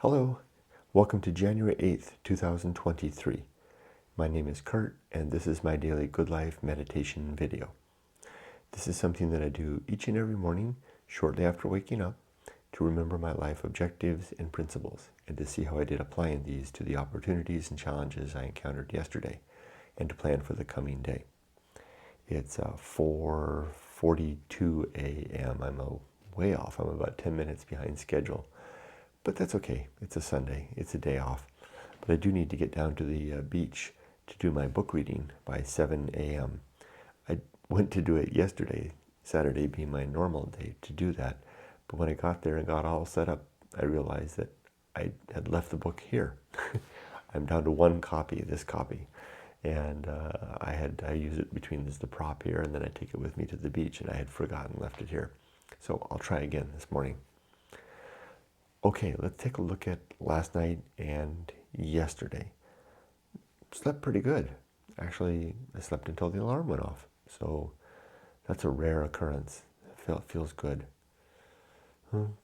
Hello, welcome to January 8th, 2023. My name is Kurt, and this is my daily Good Life meditation video. This is something that I do each and every morning, shortly after waking up, to remember my life objectives and principles, and to see how I did applying these to the opportunities and challenges I encountered yesterday, and to plan for the coming day. It's 4:42 a.m. I'm way off. I'm about 10 minutes behind schedule. But that's okay. It's a Sunday. It's a day off. But I do need to get down to the beach to do my book reading by 7 a.m. I went to do it yesterday, Saturday being my normal day to do that. But when I got there and got all set up, I realized that I had left the book here. I'm down to one copy, this copy. And I use it between the prop here, and then I take it with me to the beach, and I had forgotten, left it here. So I'll try again this morning. Okay, let's take a look at last night and yesterday. Slept pretty good. Actually, I slept until the alarm went off. So that's a rare occurrence. It feels good.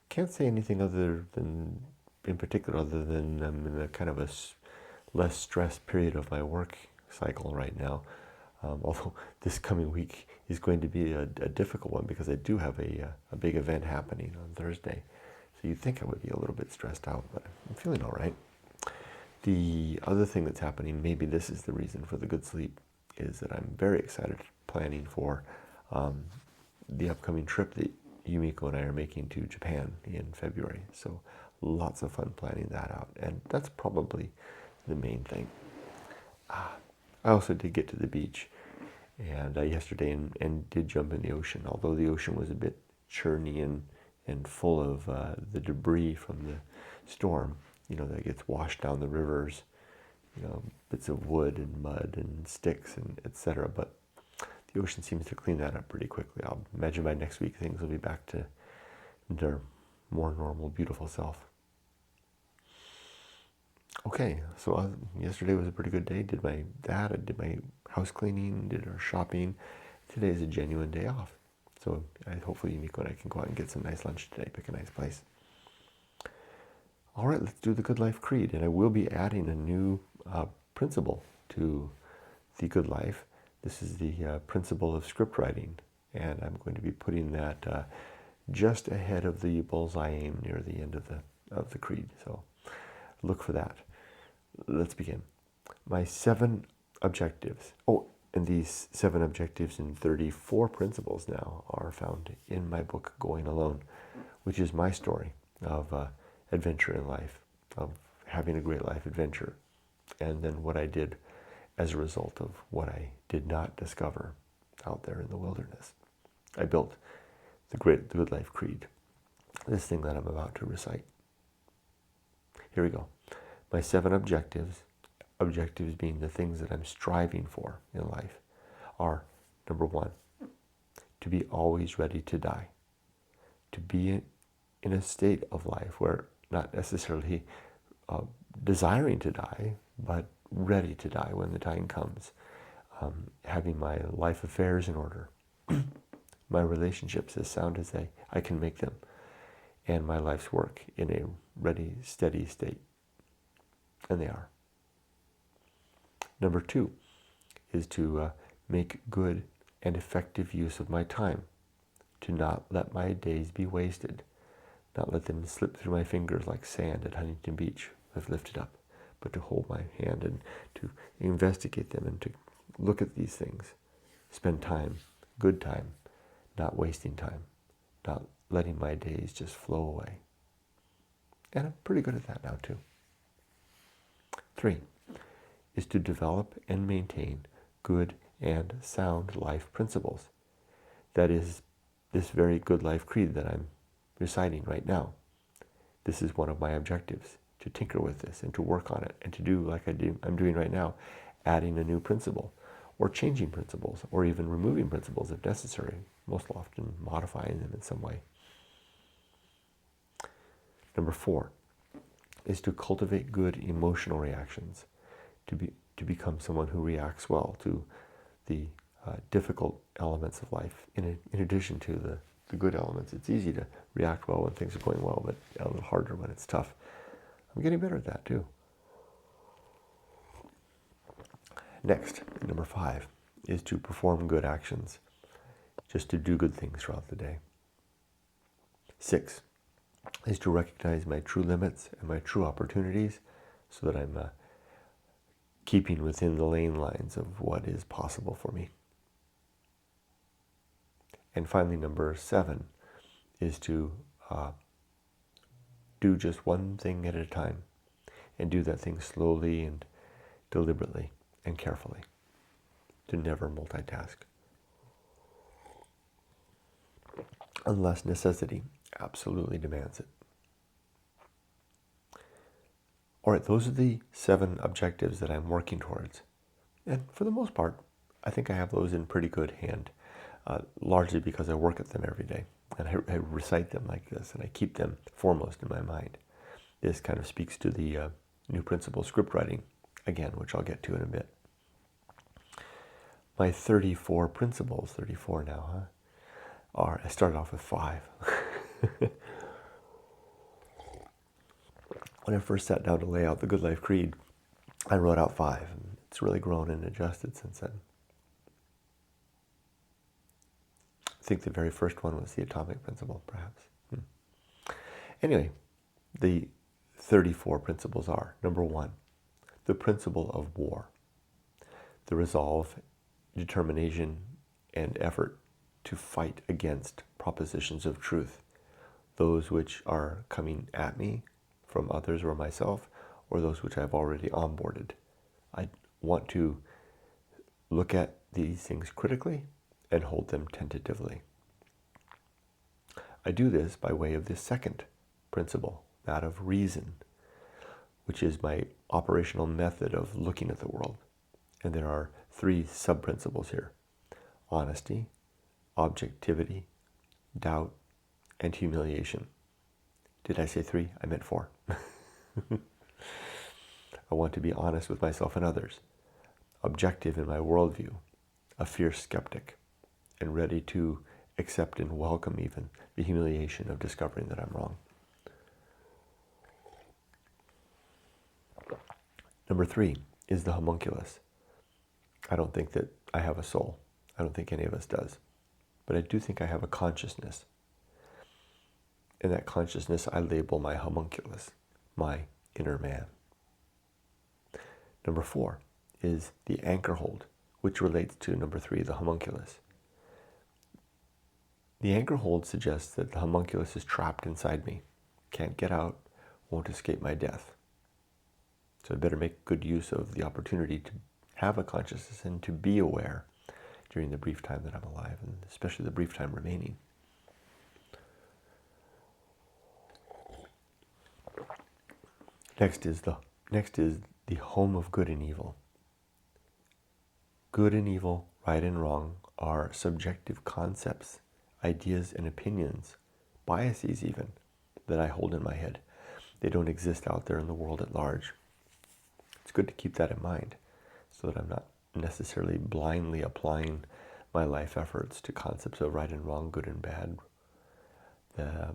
Can't say anything in particular other than I'm in a kind of a less stressed period of my work cycle right now. Although this coming week is going to be a difficult one because I do have a big event happening on Thursday. So you'd think I would be a little bit stressed out, but I'm feeling all right. The other thing that's happening, maybe this is the reason for the good sleep, is that I'm very excited planning for the upcoming trip that Yumiko and I are making to Japan in February. So lots of fun planning that out, and that's probably the main thing. I also did get to the beach and yesterday and did jump in the ocean, although the ocean was a bit churny and full of the debris from the storm, that gets washed down the rivers, bits of wood and mud and sticks and etc. But the ocean seems to clean that up pretty quickly. I'll imagine by next week things will be back to their more normal, beautiful self. Okay, so yesterday was a pretty good day. I did my house cleaning, did our shopping. Today is a genuine day off. So hopefully Yumiko and I can go out and get some nice lunch today, pick a nice place. All right, let's do the Good Life Creed. And I will be adding a new principle to the Good Life. This is the Principle of Scriptwriting. And I'm going to be putting that just ahead of the Bullseye Aim near the end of the Creed. So look for that. Let's begin. My 7 objectives. And these 7 objectives and 34 principles now are found in my book, Going Alone, which is my story of adventure in life, of having a great life adventure, and then what I did as a result of what I did not discover out there in the wilderness. I built the Good Life Creed, this thing that I'm about to recite. Here we go. My 7 objectives being the things that I'm striving for in life, are, number 1, to be always ready to die. To be in a state of life where not necessarily desiring to die, but ready to die when the time comes. Having my life affairs in order, my relationships as sound as I can make them, and my life's work in a ready, steady state. And they are. Number 2 is to make good and effective use of my time, to not let my days be wasted, not let them slip through my fingers like sand at Huntington Beach if lifted up, but to hold my hand and to investigate them and to look at these things, spend time, good time, not wasting time, not letting my days just flow away. And I'm pretty good at that now too. 3 is to develop and maintain good and sound life principles. That is this very Good Life Creed that I'm reciting right now. This is one of my objectives, to tinker with this and to work on it and to do like I'm doing right now, adding a new principle or changing principles or even removing principles if necessary, most often modifying them in some way. Number 4 is to cultivate good emotional reactions, to become someone who reacts well to the difficult elements of life. In addition to the good elements, it's easy to react well when things are going well, but a little harder when it's tough. I'm getting better at that too. Next, number 5, is to perform good actions, just to do good things throughout the day. 6 is to recognize my true limits and my true opportunities so that I'm keeping within the lane lines of what is possible for me. And finally, number 7 is to do just one thing at a time, and do that thing slowly and deliberately and carefully, to never multitask, unless necessity absolutely demands it. All right, those are the 7 objectives that I'm working towards. And for the most part, I think I have those in pretty good hand, largely because I work at them every day. And I recite them like this, and I keep them foremost in my mind. This kind of speaks to the new principle of scriptwriting, again, which I'll get to in a bit. My 34 principles, 34 now, I started off with 5. When I first sat down to lay out the Good Life Creed, I wrote out 5, and it's really grown and adjusted since then. I think the very first one was the atomic principle, perhaps. Anyway, the 34 principles are: number 1, the principle of war, the resolve, determination, and effort to fight against propositions of truth, those which are coming at me from others or myself, or those which I've already onboarded. I want to look at these things critically and hold them tentatively. I do this by way of the second principle, that of reason, which is my operational method of looking at the world. And there are 3 sub-principles here: honesty, objectivity, doubt, and humiliation. Did I say 3? I meant 4. I want to be honest with myself and others, objective in my worldview, a fierce skeptic, and ready to accept and welcome even the humiliation of discovering that I'm wrong. Number 3 is the homunculus. I don't think that I have a soul. I don't think any of us does. But I do think I have a consciousness. In that consciousness, I label my homunculus, my inner man. Number 4 is the anchor hold, which relates to number 3, the homunculus. The anchor hold suggests that the homunculus is trapped inside me, can't get out, won't escape my death. So I better make good use of the opportunity to have a consciousness and to be aware during the brief time that I'm alive, and especially the brief time remaining. Next is the home of good and evil. Good and evil, right and wrong, are subjective concepts, ideas and opinions, biases even, that I hold in my head. They don't exist out there in the world at large. It's good to keep that in mind so that I'm not necessarily blindly applying my life efforts to concepts of right and wrong, good and bad,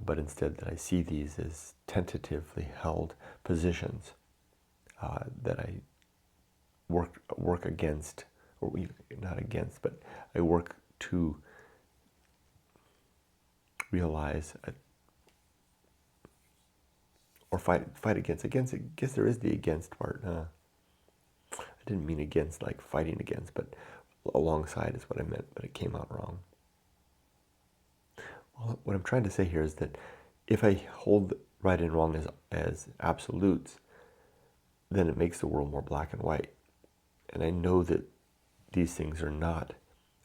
but instead that I see these as tentatively held positions that I work against, or not against, but I work to realize or fight against. Against, I guess there is the against part. I didn't mean against like fighting against, but alongside is what I meant, but it came out wrong. Well, what I'm trying to say here is that if I hold right and wrong as absolutes, then it makes the world more black and white. And I know that these things are not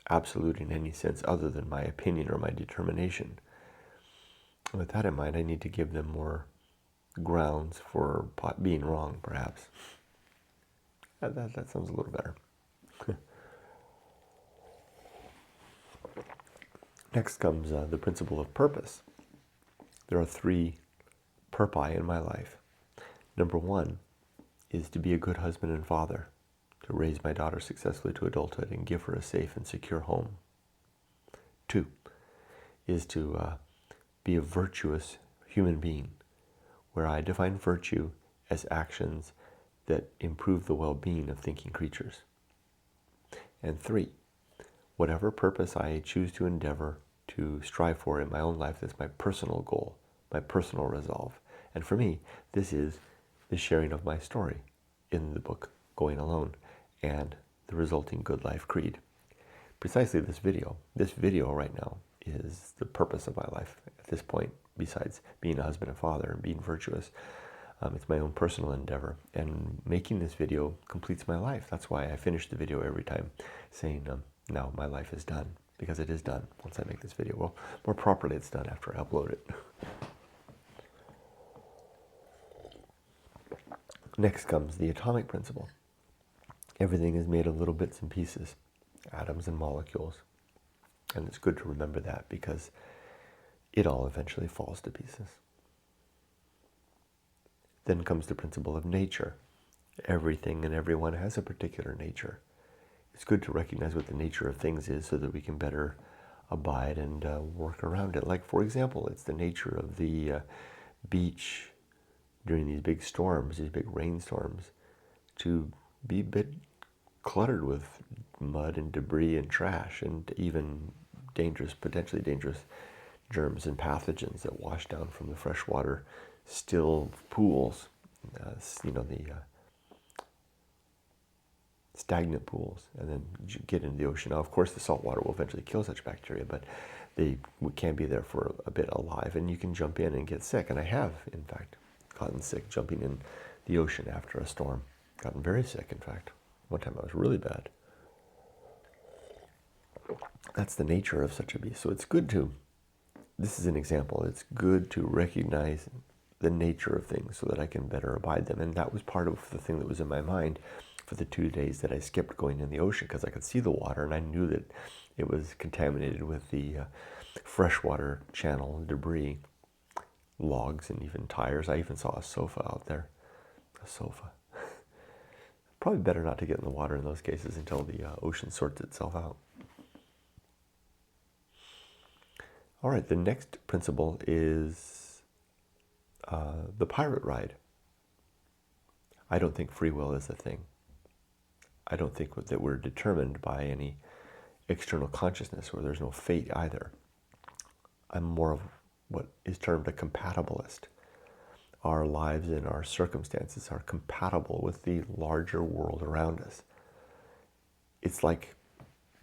absolute in any sense other than my opinion or my determination. And with that in mind, I need to give them more grounds for being wrong, perhaps. That sounds a little better. Next comes the principle of purpose. There are 3 purpose in my life. Number 1 is to be a good husband and father, to raise my daughter successfully to adulthood and give her a safe and secure home. 2 is to be a virtuous human being, where I define virtue as actions that improve the well-being of thinking creatures. And 3, whatever purpose I choose to endeavor to strive for in my own life, that's my personal goal, my personal resolve. And for me, this is the sharing of my story in the book Going Alone and the resulting Good Life Creed. Precisely this video right now is the purpose of my life at this point, besides being a husband and father and being virtuous. It's my own personal endeavor, and making this video completes my life. That's why I finish the video every time saying, now my life is done, because it is done once I make this video. Well, more properly, it's done after I upload it. Next comes the atomic principle. Everything is made of little bits and pieces, atoms and molecules. And it's good to remember that, because it all eventually falls to pieces. Then comes the principle of nature. Everything and everyone has a particular nature. It's good to recognize what the nature of things is so that we can better abide and work around it. Like, for example, it's the nature of the beach during these big storms, these big rainstorms, to be a bit cluttered with mud and debris and trash and even potentially dangerous germs and pathogens that wash down from the freshwater still pools, the stagnant pools, and then you get into the ocean. Now, of course, the salt water will eventually kill such bacteria, but they can be there for a bit alive, and you can jump in and get sick. And I have, in fact, gotten sick jumping in the ocean after a storm. Gotten very sick, in fact. One time I was really bad. That's the nature of such a beast. So it's good to, this is an example, it's good to recognize the nature of things so that I can better abide them. And that was part of the thing that was in my mind for the 2 days that I skipped going in the ocean, because I could see the water and I knew that it was contaminated with the freshwater channel debris, logs, and even tires. I even saw a sofa out there. A sofa. Probably better not to get in the water in those cases until the ocean sorts itself out. All right, the next principle is the pirate ride. I don't think free will is a thing. I don't think that we're determined by any external consciousness, or there's no fate either. I'm more of what is termed a compatibilist. Our lives and our circumstances are compatible with the larger world around us. It's like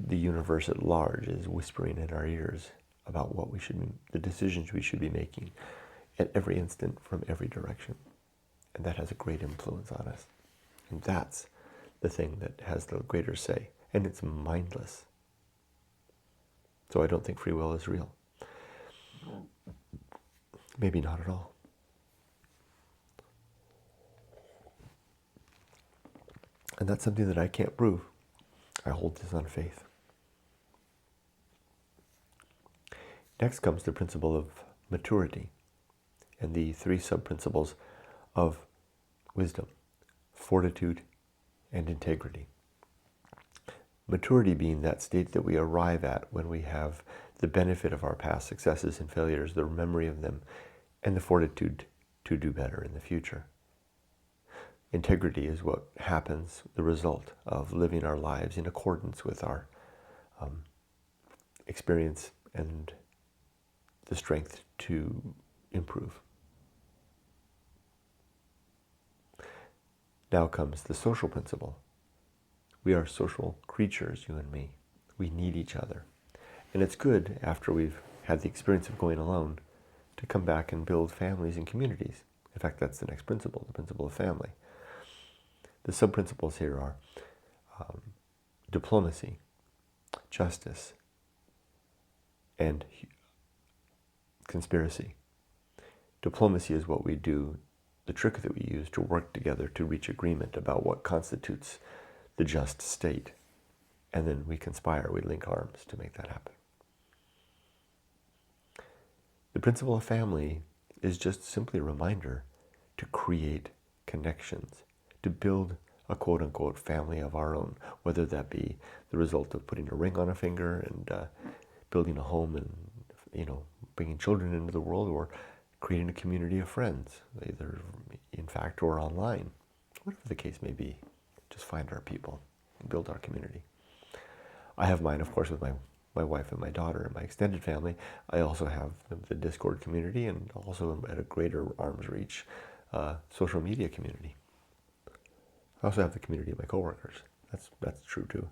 the universe at large is whispering in our ears about what we should, the decisions we should be making at every instant from every direction. And that has a great influence on us. And that's the thing that has the greater say. And it's mindless. So I don't think free will is real. Maybe not at all. And that's something that I can't prove. I hold this on faith. Next comes the principle of maturity and the 3 sub-principles of wisdom: fortitude and integrity. Maturity being that state that we arrive at when we have the benefit of our past successes and failures, the memory of them, and the fortitude to do better in the future. Integrity is what happens, the result of living our lives in accordance with our experience and the strength to improve. Now comes the social principle. We are social creatures, you and me. We need each other. And it's good, after we've had the experience of going alone, to come back and build families and communities. In fact, that's the next principle, the principle of family. The sub-principles here are diplomacy, justice, and conspiracy. Diplomacy is what we do, the trick that we use to work together to reach agreement about what constitutes the just state. And then we conspire, we link arms to make that happen. The principle of family is just simply a reminder to create connections, to build a quote-unquote family of our own, whether that be the result of putting a ring on a finger and building a home and, bringing children into the world, or creating a community of friends, either, in fact, or online. Whatever the case may be, just find our people, build our community. I have mine, of course, with my wife and my daughter and my extended family. I also have the Discord community, and also at a greater arm's reach social media community. I also have the community of my coworkers. That's true too.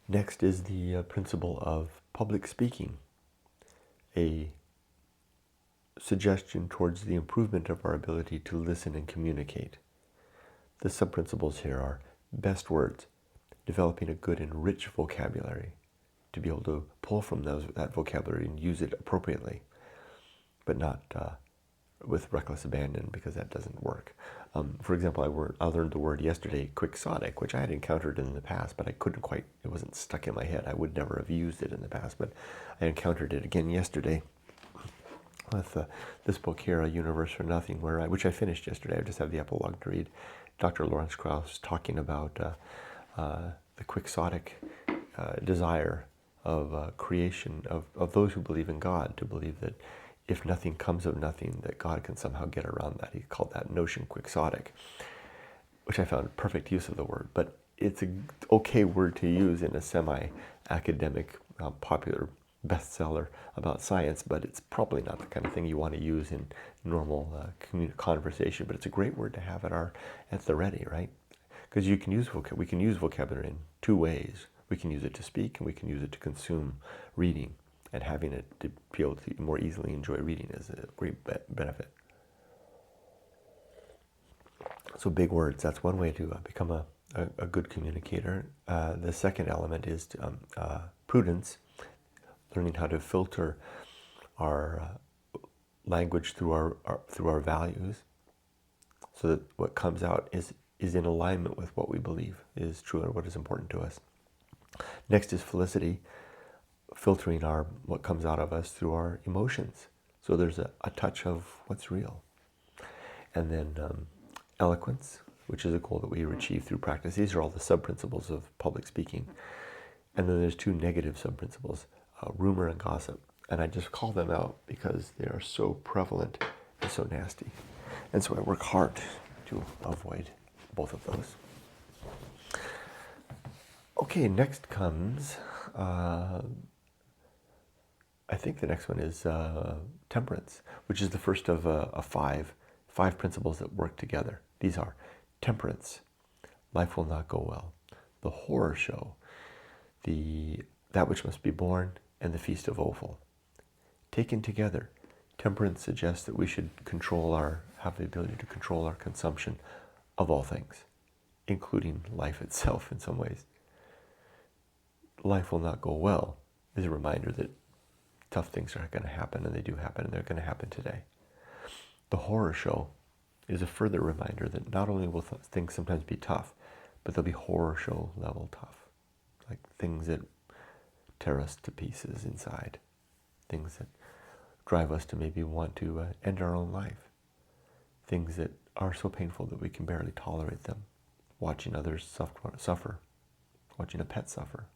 Next is the principle of public speaking, a suggestion towards the improvement of our ability to listen and communicate. The sub-principles here are best words, developing a good and rich vocabulary, to be able to pull from that vocabulary and use it appropriately, but not with reckless abandon, because that doesn't work. For example, I learned the word yesterday, quixotic, which I had encountered in the past, but I couldn't quite, it wasn't stuck in my head. I would never have used it in the past, but I encountered it again yesterday with this book here, A Universe for Nothing, which I finished yesterday. I just have the epilogue to read. Dr. Lawrence Krauss talking about the quixotic desire of creation, of those who believe in God, to believe that if nothing comes of nothing, that God can somehow get around that. He called that notion quixotic, which I found perfect use of the word. But it's an okay word to use in a semi-academic, popular bestseller about science, but it's probably not the kind of thing you want to use in normal conversation. But it's a great word to have at the ready, right? Because we can use vocabulary in two ways. We can use it to speak, and we can use it to consume reading. And having it to be able to more easily enjoy reading is a great benefit. So big words, that's one way to become a good communicator. The second element is prudence, learning how to filter our language through our values, so that what comes out is in alignment with what we believe is true and what is important to us. Next is felicity, filtering what comes out of us through our emotions. So there's a touch of what's real. And then eloquence, which is a goal that we achieve through practice. These are all the sub-principles of public speaking. And then there's two negative sub-principles, rumor and gossip. And I just call them out because they are so prevalent and so nasty. And so I work hard to avoid both of those. Okay, next comes, I think the next one is temperance, which is the first of five principles that work together. These are temperance, life will not go well, the horror show, that which must be borne, and the feast of offal. Taken together, temperance suggests that we should have the ability to control our consumption of all things, including life itself in some ways. Life will not go well is a reminder that tough things are going to happen, and they do happen, and they're going to happen today. The horror show is a further reminder that not only will things sometimes be tough, but they'll be horror show level tough, like things that tear us to pieces inside, things that drive us to maybe want to end our own life, things that are so painful that we can barely tolerate them, watching others suffer, watching a pet suffer,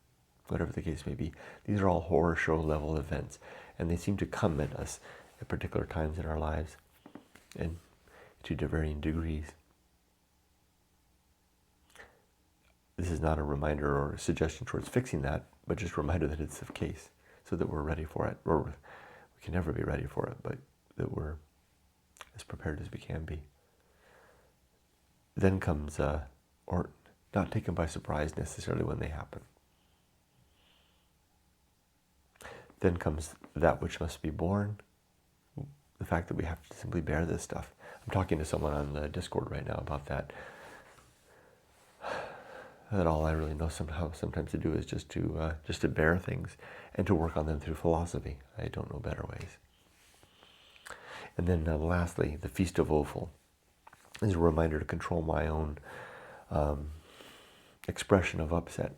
whatever the case may be. These are all horror show level events, and they seem to come at us at particular times in our lives and to varying degrees. This is not a reminder or a suggestion towards fixing that, but just a reminder that it's the case, so that we're ready for it. Or we can never be ready for it, but that we're as prepared as we can be. Then comes, or not taken by surprise necessarily when they happen. Then comes that which must be borne, the fact that we have to simply bear this stuff. I'm talking to someone on the Discord right now about that. That all I really know sometimes to do is just to bear things and to work on them through philosophy. I don't know better ways. And then lastly, the Feast of Offal is a reminder to control my own expression of upset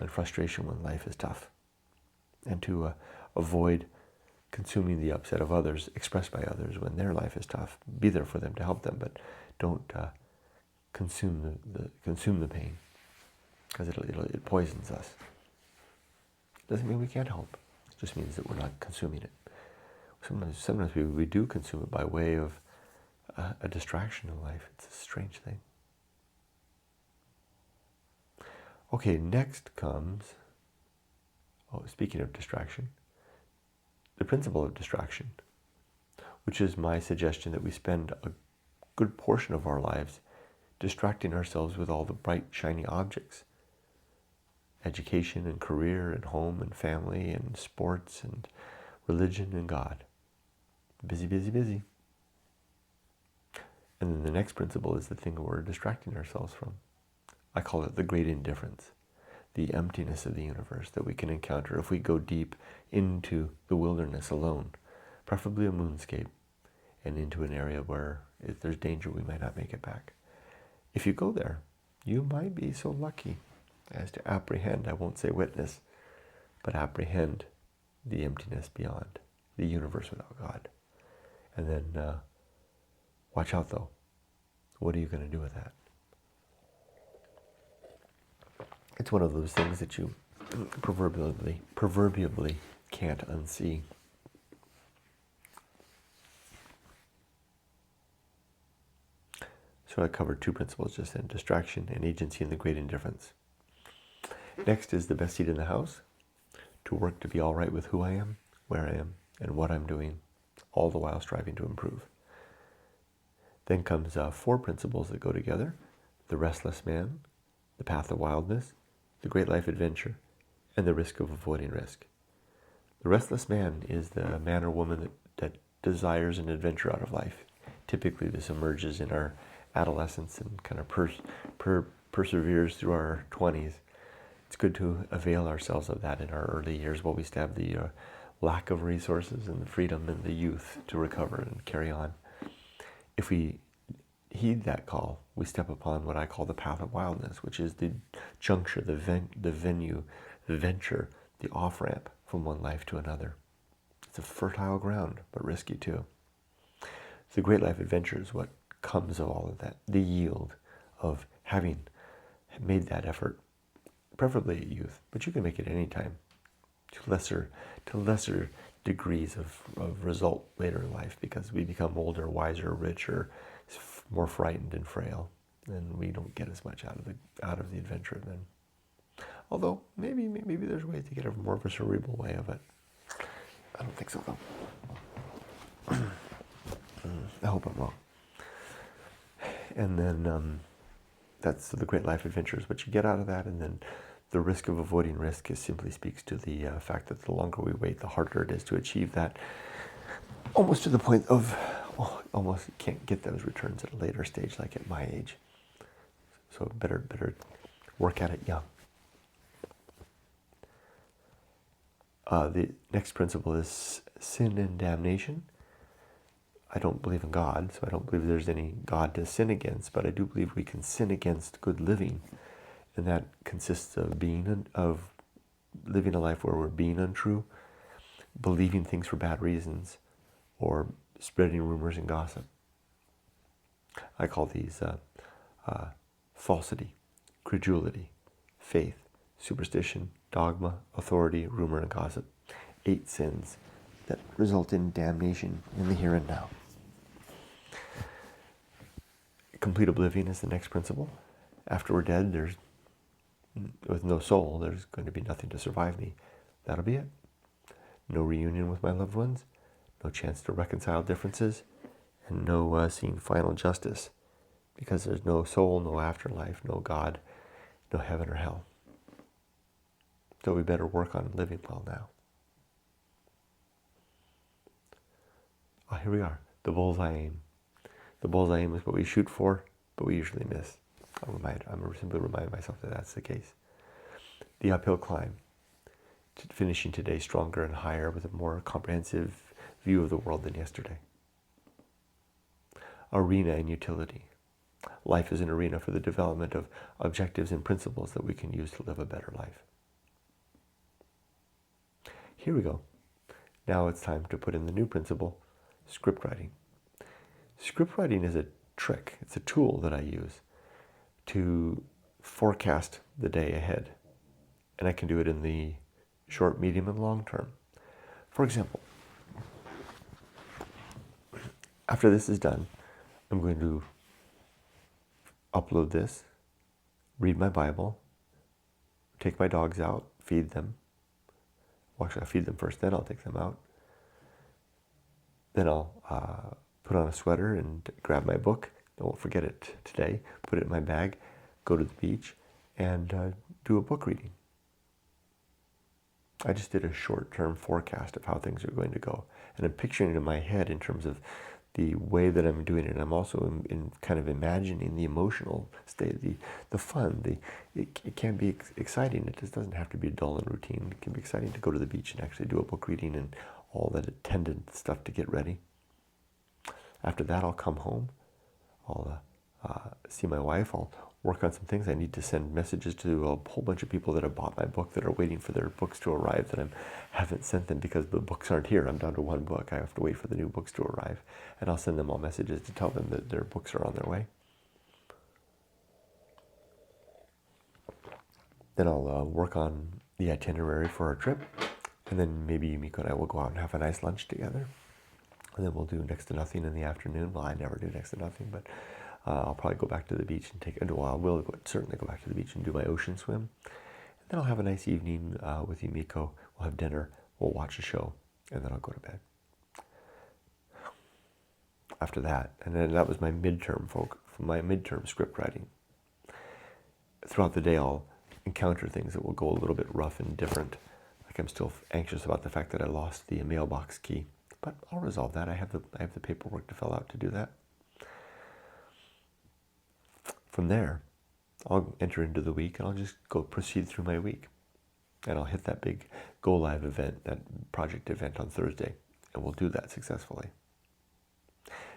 and frustration when life is tough, and to avoid consuming the upset of others, expressed by others when their life is tough. Be there for them to help them, but don't consume the pain, because it poisons us. Doesn't mean we can't help. It just means that we're not consuming it. Sometimes we do consume it by way of a distraction in life. It's a strange thing. Okay, next comes, speaking of distraction, the principle of distraction, which is my suggestion that we spend a good portion of our lives distracting ourselves with all the bright, shiny objects. Education and career and home and family and sports and religion and God. Busy, busy, busy. And then the next principle is the thing we're distracting ourselves from. I call it the great indifference, the emptiness of the universe that we can encounter if we go deep into the wilderness alone, preferably a moonscape, and into an area where if there's danger we might not make it back. If you go there, you might be so lucky as to apprehend, I won't say witness, but apprehend the emptiness beyond, the universe without God. And then watch out though. What are you going to do with that? It's one of those things that you proverbially can't unsee. So I covered two principles just then, distraction and agency and the great indifference. Next is the best seat in the house, to work to be all right with who I am, where I am, and what I'm doing, all the while striving to improve. Then comes four principles that go together: the restless man, the path of wildness, the great life adventure, and the risk of avoiding risk. The restless man is the man or woman that desires an adventure out of life. Typically this emerges in our adolescence and kind of perseveres through our 20s. It's good to avail ourselves of that in our early years while we still have the lack of resources and the freedom and the youth to recover and carry on. If we heed that call, we step upon what I call the path of wildness, which is the juncture, the venue, the venture, the off-ramp from one life to another. It's a fertile ground, but risky too. The great life adventure is what comes of all of that, the yield of having made that effort, preferably at youth, but you can make it any time, to lesser degrees of result later in life, because we become older, wiser, richer, more frightened and frail, and we don't get as much out of the adventure then. Although maybe there's ways to get more of a cerebral way of it. I don't think so though. I hope I'm wrong. And then that's the great life adventures, what you get out of that. And then the risk of avoiding risk simply speaks to the fact that the longer we wait, the harder it is to achieve that, almost to the point of almost can't get those returns at a later stage, like at my age. So better work at it young. The next principle is sin and damnation. I don't believe in God, so I don't believe there's any God to sin against, but I do believe we can sin against good living, and that consists of living a life where we're being untrue, believing things for bad reasons, or spreading rumors and gossip. I call these falsity, credulity, faith, superstition, dogma, authority, rumor, and gossip. 8 sins that result in damnation in the here and now. Complete oblivion is the next principle. After we're dead, with no soul, there's going to be nothing to survive me. That'll be it. No reunion with my loved ones, no chance to reconcile differences, and no seeing final justice, because there's no soul, no afterlife, no God, no heaven or hell. So we better work on living well now. Oh, here we are, the bullseye aim. The bullseye aim is what we shoot for, but we usually miss. I'm simply reminding myself that that's the case. The uphill climb, finishing today stronger and higher with a more comprehensive view of the world than yesterday. Arena and utility. Life is an arena for the development of objectives and principles that we can use to live a better life. Here we go. Now it's time to put in the new principle, script writing. Script writing is a trick. It's a tool that I use to forecast the day ahead. And I can do it in the short, medium, and long term. For example, After this is done, I'm going to upload this, read my Bible, take my dogs out, feed them. Well, actually, I'll feed them first, then I'll take them out. Then I'll put on a sweater and grab my book. I won't forget it today. Put it in my bag, go to the beach, and do a book reading. I just did a short-term forecast of how things are going to go. And I'm picturing it in my head in terms of the way that I'm doing it. I'm also in kind of imagining the emotional state, the fun. It can be exciting. It just doesn't have to be dull and routine. It can be exciting to go to the beach and actually do a book reading and all that attendant stuff to get ready. After that, I'll come home. I'll see my wife. I'll work on some things. I need to send messages to a whole bunch of people that have bought my book that are waiting for their books to arrive that I haven't sent them because the books aren't here. I'm down to one book. I have to wait for the new books to arrive. And I'll send them all messages to tell them that their books are on their way. Then I'll work on the itinerary for our trip. And then maybe Yumiko and I will go out and have a nice lunch together. And then we'll do next to nothing in the afternoon. Well, I never do next to nothing, but I'll probably go back to the beach and certainly go back to the beach and do my ocean swim. And then I'll have a nice evening with Yumiko. We'll have dinner, we'll watch a show, and then I'll go to bed. After that, and then that was my midterm script writing. Throughout the day, I'll encounter things that will go a little bit rough and different. Like I'm still anxious about the fact that I lost the mailbox key, but I'll resolve that. I have the paperwork to fill out to do that. From there, I'll enter into the week and I'll just proceed through my week. And I'll hit that big go live event, that project event on Thursday, and we'll do that successfully.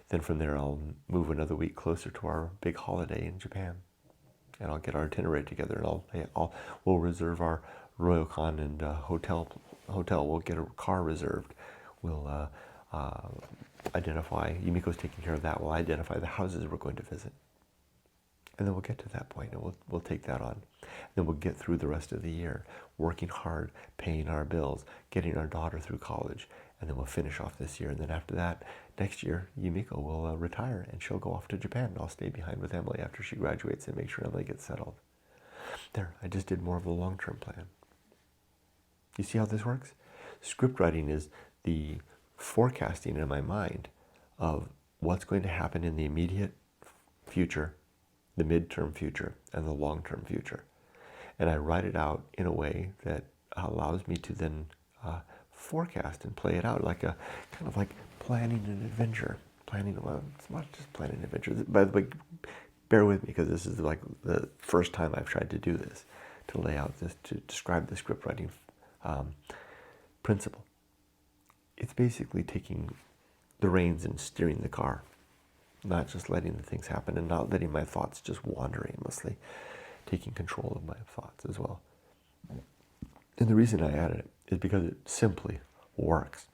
Then from there, I'll move another week closer to our big holiday in Japan. And I'll get our itinerary together, and we'll reserve our Ryokan and hotel. We'll get a car reserved. We'll identify, Yumiko's taking care of that. We'll identify the houses we're going to visit. And then we'll get to that point, and we'll take that on. Then we'll get through the rest of the year, working hard, paying our bills, getting our daughter through college, and then we'll finish off this year. And then after that, next year, Yumiko will retire, and she'll go off to Japan, and I'll stay behind with Emily after she graduates and make sure Emily gets settled. There, I just did more of a long-term plan. You see how this works? Script writing is the forecasting in my mind of what's going to happen in the immediate future, the midterm future, and the long-term future. And I write it out in a way that allows me to then forecast and play it out like a kind of like planning an adventure. Well, it's not just planning an adventure. By the way, bear with me because this is like the first time I've tried to do this, to lay out this, to describe the script writing principle. It's basically taking the reins and steering the car. Not just letting the things happen and not letting my thoughts just wander aimlessly, taking control of my thoughts as well. And the reason I added it is because it simply works.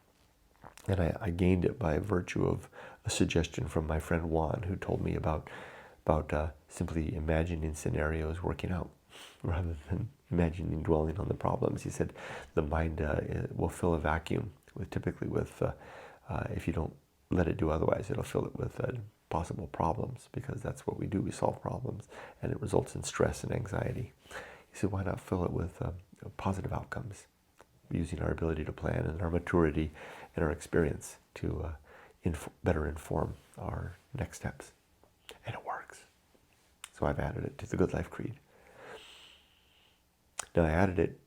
And I gained it by virtue of a suggestion from my friend Juan, who told me about simply imagining scenarios working out rather than imagining dwelling on the problems. He said the mind will fill a vacuum typically with, if you don't let it do otherwise, it'll fill it with possible problems, because that's what we do. We solve problems, and it results in stress and anxiety. He said, why not fill it with positive outcomes, using our ability to plan and our maturity and our experience to better inform our next steps. And it works. So I've added it to the Good Life Creed. Now I added it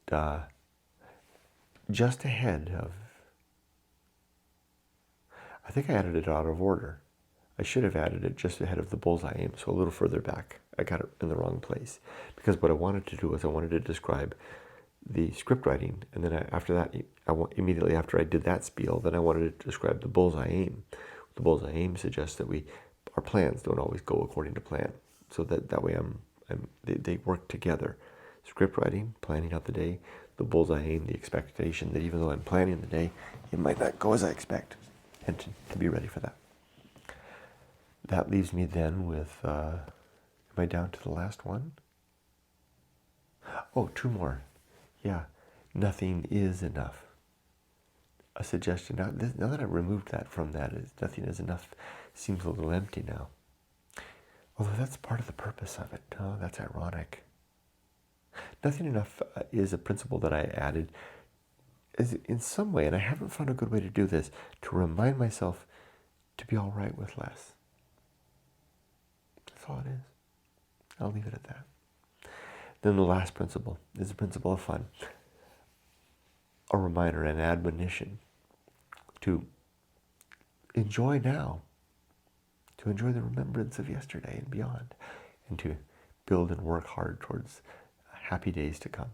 just ahead of, I think I added it out of order. I should have added it just ahead of the Bullseye Aim, so a little further back. I got it in the wrong place. Because what I wanted to do was I wanted to describe the script writing, and then after that, immediately after I did that spiel, then I wanted to describe the Bullseye Aim. The Bullseye Aim suggests that our plans don't always go according to plan. So that way they work together. Script writing, planning out the day, the Bullseye Aim, the expectation that even though I'm planning the day, it might not go as I expect, and to be ready for that. That leaves me then with, am I down to the last one? Oh, two more. Yeah, nothing is enough. a suggestion. Now that I removed that from that, nothing is enough seems a little empty now. Although that's part of the purpose of it. Oh, that's ironic. Nothing enough is a principle that I added is in some way, and I haven't found a good way to do this, to remind myself to be all right with less. That's all it is. I'll leave it at that. Then the last principle is the principle of fun. A reminder, an admonition to enjoy now, to enjoy the remembrance of yesterday and beyond, and to build and work hard towards happy days to come.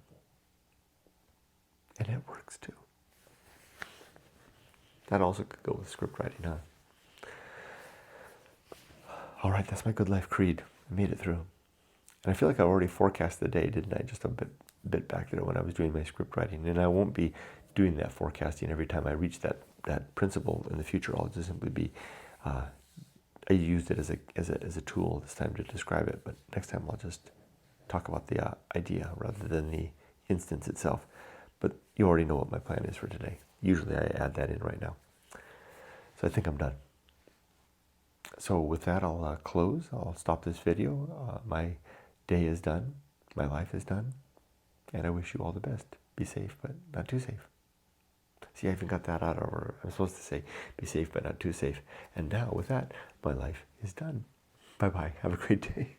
And it works too. That also could go with script writing, huh? All right, that's my good life creed. I made it through. And I feel like I already forecast the day, didn't I? Just a bit back there when I was doing my script writing. And I won't be doing that forecasting every time I reach that principle in the future. I'll just simply be, I used it as a tool this time to describe it. But next time I'll just talk about the idea rather than the instance itself. But you already know what my plan is for today. Usually I add that in right now. So I think I'm done. So with that, I'll close. I'll stop this video. My day is done. My life is done. And I wish you all the best. Be safe, but not too safe. See, I even got that out of order. I'm supposed to say, be safe, but not too safe. And now with that, my life is done. Bye-bye. Have a great day.